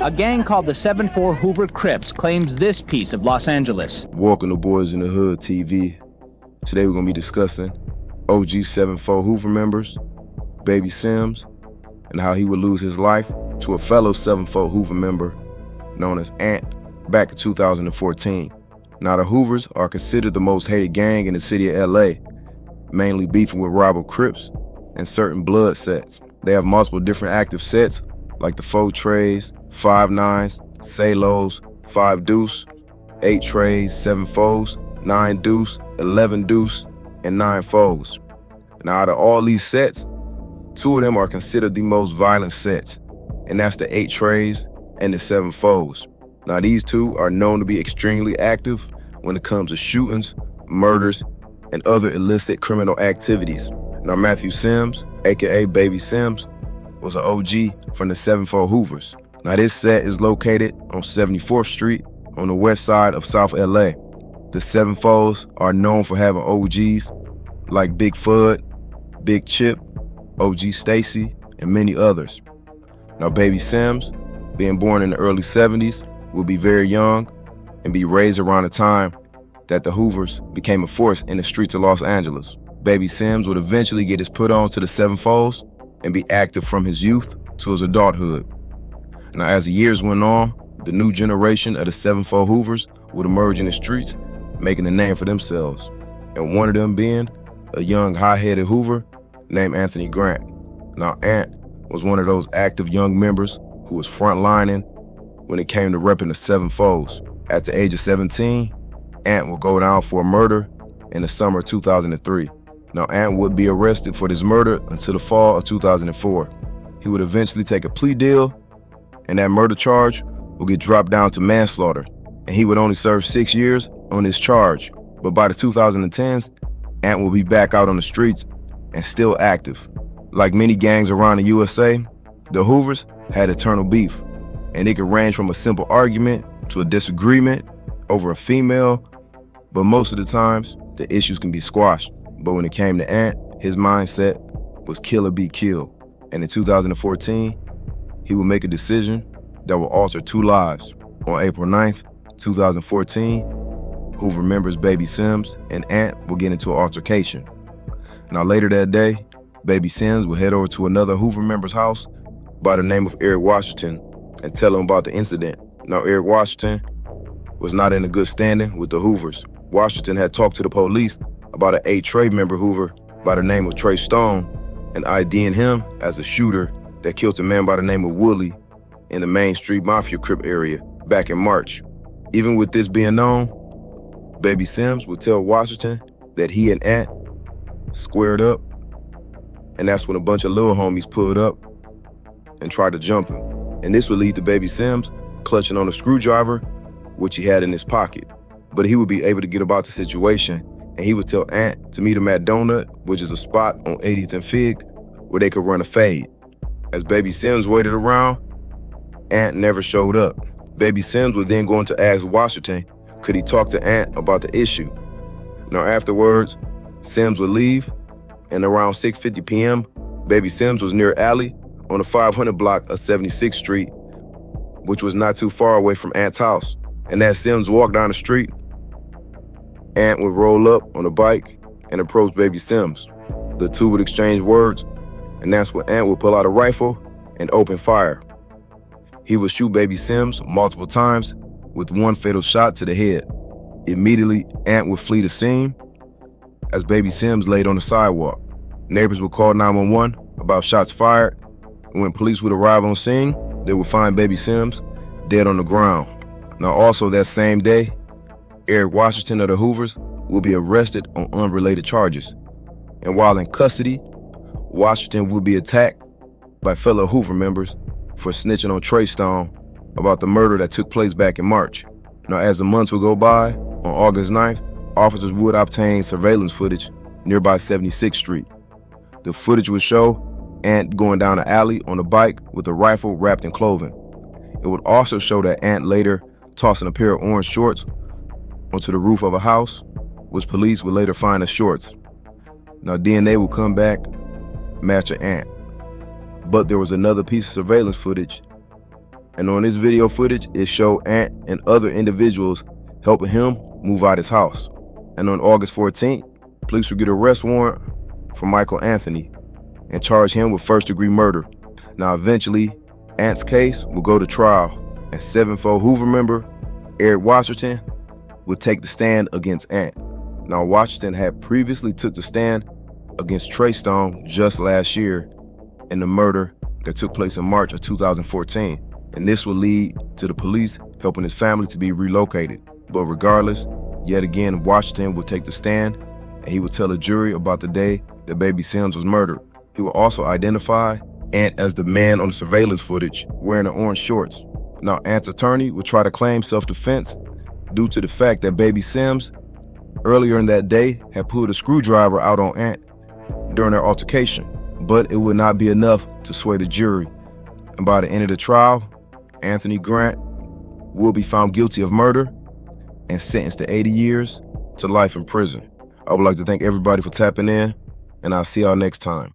A gang called the 7-4 Hoover Crips claims this piece of Los Angeles. Welcome to Boys in the Hood TV. Today we're going to be discussing OG 7-4 Hoover members, Baby Sims, and how he would lose his life to a fellow 7-4 Hoover member known as Ant back in 2014. Now, the Hoovers are considered the most hated gang in the city of LA, mainly beefing with rival Crips and certain blood sets. They have multiple different active sets like the 4 Trays, 5 9s, Salos, 5 Deuce, 8 Trays, 7 Foes, 9 Deuce, 11 Deuce, and 9 Foes. Now, out of all these sets, 2 of them are considered the most violent sets, and that's the 8 Trays and the 7 Foes. Now, these 2 are known to be extremely active when it comes to shootings, murders, and other illicit criminal activities. Now, Matthew Sims, aka Baby Sims, was an OG from the 7-4 Hoovers. Now, this set is located on 74th Street on the west side of South LA. The 7 Foes are known for having OGs like Big Fudd, Big Chip, OG Stacy, and many others. Now, Baby Sims, being born in the early 70s, will be very young and be raised around the time that the Hoovers became a force in the streets of Los Angeles. Baby Sims would eventually get his put on to the 7 Foes and be active from his youth to his adulthood. Now, as the years went on, the new generation of the 7-4 Hoovers would emerge in the streets, making a name for themselves, and one of them being a young, high-headed Hoover named Anthony Grant. Now, Ant was one of those active young members who was frontlining when it came to repping the 7 Foes. At the age of 17, Ant would go down for a murder in the summer of 2003. Now, Ant would be arrested for this murder until the fall of 2004. He would eventually take a plea deal, and that murder charge would get dropped down to manslaughter, and he would only serve 6 years on this charge. But by the 2010s, Ant will be back out on the streets and still active. Like many gangs around the USA, the Hoovers had eternal beef, and it could range from a simple argument to a disagreement over a female, but most of the times, the issues can be squashed. But when it came to Ant, his mindset was kill or be killed. And in 2014, he would make a decision that will alter 2 lives. On April 9th, 2014, Hoover members Baby Sims and Ant will get into an altercation. Now, later that day, Baby Sims will head over to another Hoover member's house by the name of Eric Washington and tell him about the incident. Now, Eric Washington was not in a good standing with the Hoovers. Washington had talked to the police about an 8 Trey member Hoover by the name of Trey Stone and IDing him as a shooter that killed a man by the name of Wooly in the Main Street Mafia Crip area back in March. Even with this being known, Baby Sims would tell Washington that he and Ant squared up, and that's when a bunch of little homies pulled up and tried to jump him. And this would lead to Baby Sims clutching on a screwdriver, which he had in his pocket. But he would be able to get about the situation, and he would tell Ant to meet him at Donut, which is a spot on 80th and Fig, where they could run a fade. As Baby Sims waited around, Ant never showed up. Baby Sims was then going to ask Washington, could he talk to Ant about the issue? Now, afterwards, Sims would leave, and around 6:50 p.m., Baby Sims was near Alley on the 500 block of 76th Street, which was not too far away from Ant's house. And as Sims walked down the street, Ant would roll up on a bike and approach Baby Sims. The 2 would exchange words, and that's when Ant would pull out a rifle and open fire. He would shoot Baby Sims multiple times with 1 fatal shot to the head. Immediately, Ant would flee the scene as Baby Sims laid on the sidewalk. Neighbors would call 911 about shots fired, and when police would arrive on scene, they would find Baby Sims dead on the ground. Now, also that same day, Eric Washington of the Hoovers will be arrested on unrelated charges. And while in custody, Washington will be attacked by fellow Hoover members for snitching on Trey Stone about the murder that took place back in March. Now, as the months would go by, on August 9th, officers would obtain surveillance footage nearby 76th Street. The footage would show Ant going down an alley on a bike with a rifle wrapped in clothing. It would also show that Ant later tossing a pair of orange shorts onto the roof of a house, which police would later find as shorts. Now, DNA would come back, match an Ant. But there was another piece of surveillance footage And on this video footage, it showed Ant and other individuals helping him move out his house. And on August 14th, police would get an arrest warrant for Michael Anthony and charge him with first-degree murder. Now, eventually, Ant's case will go to trial, and 7-4 Hoover member Eric Washington would take the stand against Ant. Now, Washington had previously took the stand against Trey Stone just last year in the murder that took place in March of 2014. And this will lead to the police helping his family to be relocated. But regardless, yet again, Washington will take the stand and he will tell a jury about the day that baby Sims was murdered. He will also identify Ant as the man on the surveillance footage wearing the orange shorts. Now, Ant's attorney would try to claim self-defense due to the fact that baby Sims earlier in that day had pulled a screwdriver out on Ant during their altercation, but it would not be enough to sway the jury. And by the end of the trial, Anthony Grant will be found guilty of murder and sentenced to 80 years to life in prison. I would like to thank everybody for tapping in, and I'll see y'all next time.